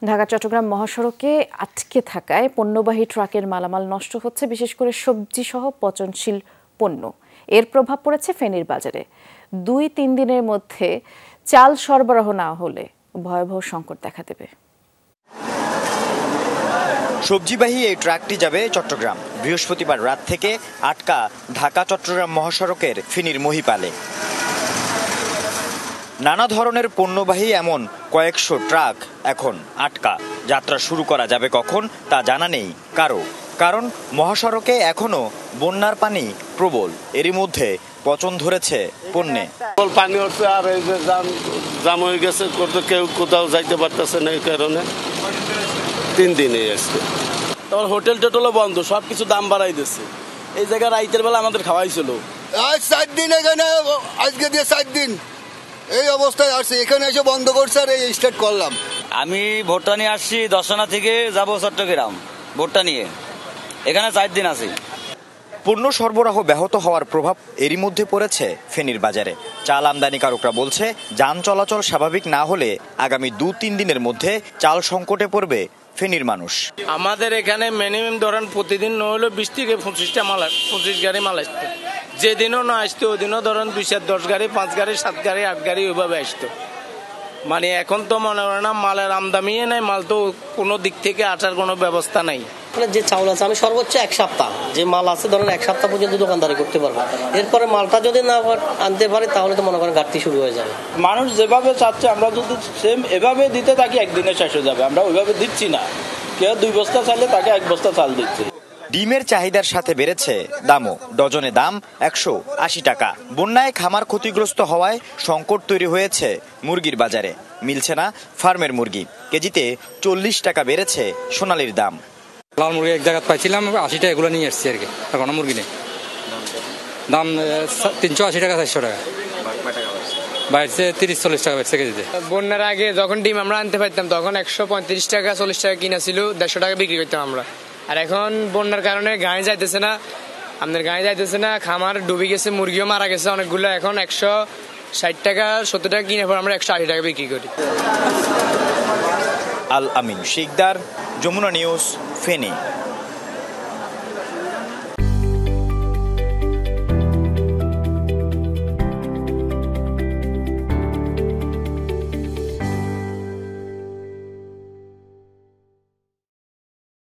ঢাকা চট্টগ্রাম মহাসড়কে আটকে থাকায় পণ্যবাহী ট্রাকের মালামাল নষ্ট হচ্ছে, বিশেষ করে সবজি সহ পচনশীল পণ্য। এর প্রভাব পড়েছে ফেনীর বাজারে। ২-৩ দিনের মধ্যে চাল সরবরাহ না হলে ভয়াবহ সংকট দেখা দেবে। সবজিবাহী এই ট্রাকটি যাবে চট্টগ্রাম। বৃহস্পতিবার রাত থেকে আটকা ঢাকা চট্টগ্রাম মহাসড়কের ফেনীর মহিপালে। নানা ধরনের পণ্যবাহী এমন কয়েকশো ট্রাক এখন আটকা। যাত্রা শুরু করা যাবে কখন তা জানা নেই কারো, কারণ মহাসড়কে এখনো বন্যার পানি প্রবল। এরই মধ্যে পচন ধরেছে পণ্যে। পানি হচ্ছে আর এই যে জাম হয়ে গেছে, কেউ কোথাও যাইতে পারতেছে না, এই কারণে 3 দিনে আসছে। তোমার হোটেল টোটেলও বন্ধ, সবকিছু দাম বাড়াই দিচ্ছে। এই জায়গায় রাইতের বেলা আমাদের খাওয়াইছিল। আজ 4 দিন এখানে, আজকে দিয়ে 4 দিন এই অবস্থায় আসছে। এখানে এসে বন্ধ করছে আর এই স্টার্ট করলাম। আমি ভোটটা নিয়ে আসছি দর্শনা থেকে, যাব চট্টগ্রাম ভোটটা নিয়ে। এখানে 4 দিন আছি। পণ্য সরবরাহ ব্যাহত হওয়ার প্রভাব এরই মধ্যে পড়েছে ফেনীর বাজারে। চাল আমদানিকারকরা বলছে, যান চলাচল স্বাভাবিক না হলে আগামী 2-3 দিনের মধ্যে চাল সংকটে পড়বে ফেনীর মানুষ। আমাদের এখানে মিনিমাম ধরেন প্রতিদিন না হলেও 20 থেকে 25 গাড়ি মাল আসতো। যেদিনও না আসতো ওদিনও ধরেন 2-10 গাড়ি, 5 গাড়ি, 7 গাড়ি, 8 গাড়ি ওইভাবে আসতো। মানে এখন তো মনে হয় না মালের আমদানিই নাই, মাল তো কোনো দিক থেকে আসার কোনো ব্যবস্থা নাই। যে চাউল আছে আমি সর্বোচ্চ 1 সপ্তাহ, যে মাল আছে ধরেন 1 সপ্তাহ পর্যন্ত দোকানদারি করতে পারবো। এরপরে মালটা যদি না আনতে পারে তাহলে তো মনে করেন ঘাটতি শুরু হয়ে যাবে। মানুষ যেভাবে চাচ্ছে আমরা যদি সেম এভাবে দিতে থাকি একদিনে শেষ হয়ে যাবে। আমরা ওইভাবে দিচ্ছি না। কেউ 2 বস্তা চাইলে তাকে 1 বস্তা চাল দিচ্ছে। ডিমের চাহিদার সাথে বেড়েছে দামও। ডজনে দাম 180 টাকা। বন্যায় খামার ক্ষতিগ্রস্ত হওয়ায় সংকট তৈরি হয়েছে মুরগির বাজারে। মিলছে না ফার্মের মুরগি। কেজিতে 40 টাকা বেড়েছে সোনালির দাম। লাল মুরগি এক জায়গায় পাইছিলাম 80 টাকা, এগুলো নিয়ে এসছি আর কি। এখন মুরগি নেই, দাম 380 টাকা 400 টাকা বাইরছে, 30-40 টাকা বেড়েছে কেজিতে। বন্যার আগে যখন ডিম আমরা আনতে পারতাম তখন 135 টাকা 40 টাকা কিনা ছিল, 150 টাকা বিক্রি করতাম আমরা। আর এখন বন্যার কারণে গায়ে যাইতেছে না, আমাদের গায়ে যাইতেছে না, খামার ডুবে গেছে, মুরগিও মারা গেছে অনেকগুলো। এখন 160 টাকা 70 টাকা কিনে পর আমরা 180 টাকা বিক্রি করি। আল আমিন শিকদার, যমুনা নিউজ, ফেনী।